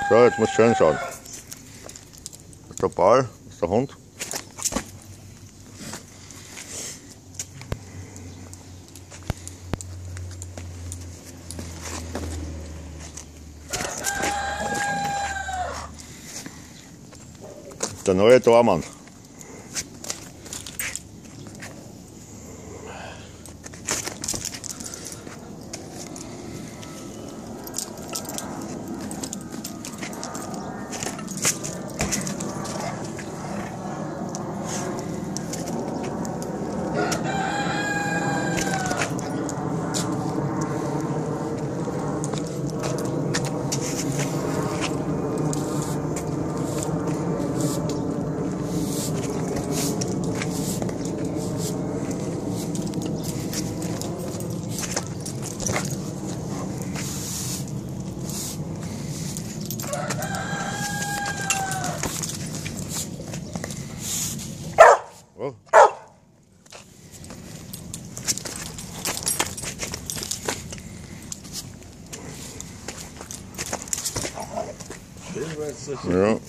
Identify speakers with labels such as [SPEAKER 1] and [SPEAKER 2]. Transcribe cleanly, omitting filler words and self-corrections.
[SPEAKER 1] So, jetzt muss schön schauen. Das ist der Ball, das ist der Hund. Der neue Tormann. Oh.
[SPEAKER 2] Schön, weil es so
[SPEAKER 1] Ja.